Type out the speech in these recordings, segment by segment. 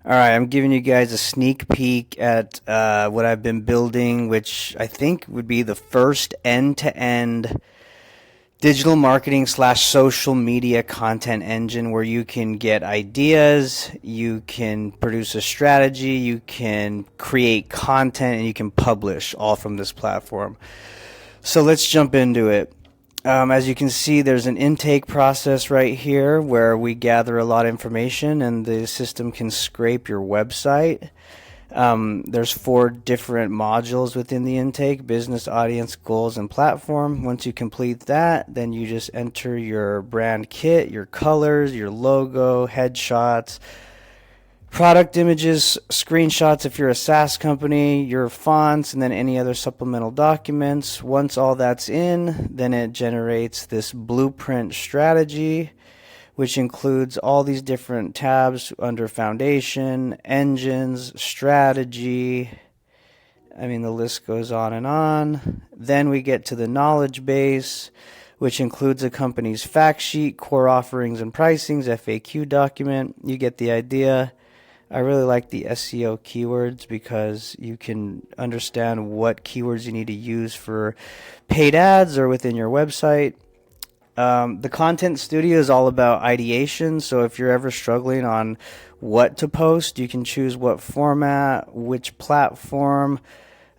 All right, I'm giving you guys a sneak peek at what I've been building, which I think would be the first end-to-end digital marketing slash social media content engine where you can get ideas, you can produce a strategy, you can create content, and you can publish all from this platform. So let's jump into it. As you can see, there's an intake process right here where we gather a lot of information and the system can scrape your website. There's 4 different modules within the intake: business, audience, goals, and platform. Once you complete that, then you just enter your brand kit, your colors, your logo, headshots, product images, screenshots if you're a SaaS company, your fonts, and then any other supplemental documents. Once all that's in, then it generates this blueprint strategy, which includes all these different tabs under foundation, engines, strategy. I mean, the list goes on and on. Then we get to the knowledge base, which includes a company's fact sheet, core offerings and pricings, FAQ document. You get the idea. I really like the SEO keywords because you can understand what keywords you need to use for paid ads or within your website. The content studio is all about ideation. So if you're ever struggling on what to post, you can choose what format, which platform.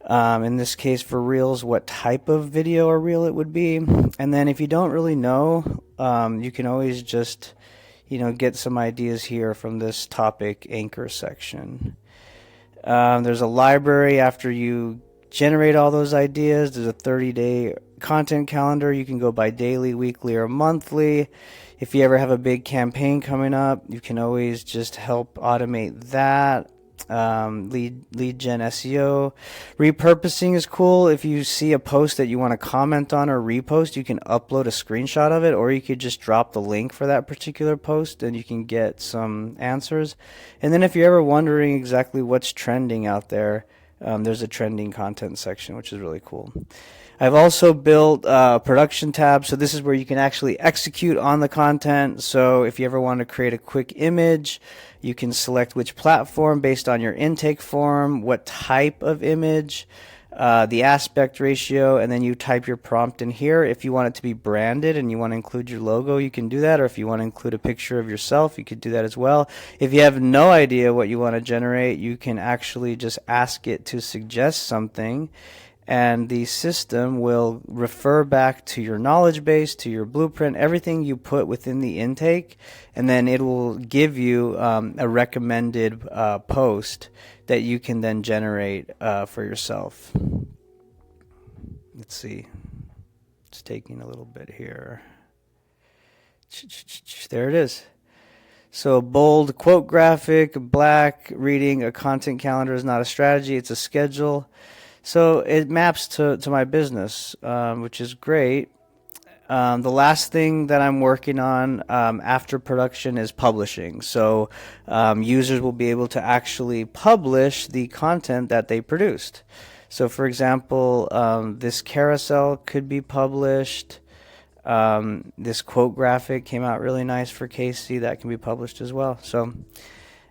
In this case for Reels, what type of video or reel it would be. And then if you don't really know, you can always just get some ideas here from this topic anchor section. There's a library after you generate all those ideas. There's a 30-day content calendar. You can go by daily, weekly, or monthly. If you ever have a big campaign coming up, you can always just help automate that. Lead gen SEO. Repurposing is cool. If you see a post that you want to comment on or repost, you can upload a screenshot of it, or you could just drop the link for that particular post and you can get some answers. And then if you're ever wondering exactly what's trending out there, there's a trending content section, which is really cool. I've also built a production tab, so this is where you can actually execute on the content. So if you ever want to create a quick image, you can select which platform based on your intake form, what type of image, the aspect ratio, and then you type your prompt in here. If you want it to be branded and you want to include your logo, you can do that. Or if you want to include a picture of yourself, you could do that as well. If you have no idea what you want to generate, you can actually just ask it to suggest something, and the system will refer back to your knowledge base, to your blueprint, everything you put within the intake, and then it will give you a recommended post that you can then generate for yourself. Let's see. It's taking a little bit here. There it is. So bold quote graphic, black, reading a content calendar is not a strategy, it's a schedule. So it maps to my business, which is great. The last thing that I'm working on after production is publishing. So users will be able to actually publish the content that they produced. So for example, this carousel could be published. This quote graphic came out really nice for Casey. That can be published as well. So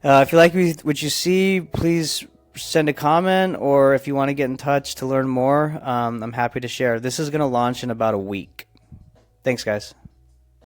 if you like what you see, please send a comment, or if you want to get in touch to learn more, I'm happy to share. This is going to launch in about a week. Thanks, guys.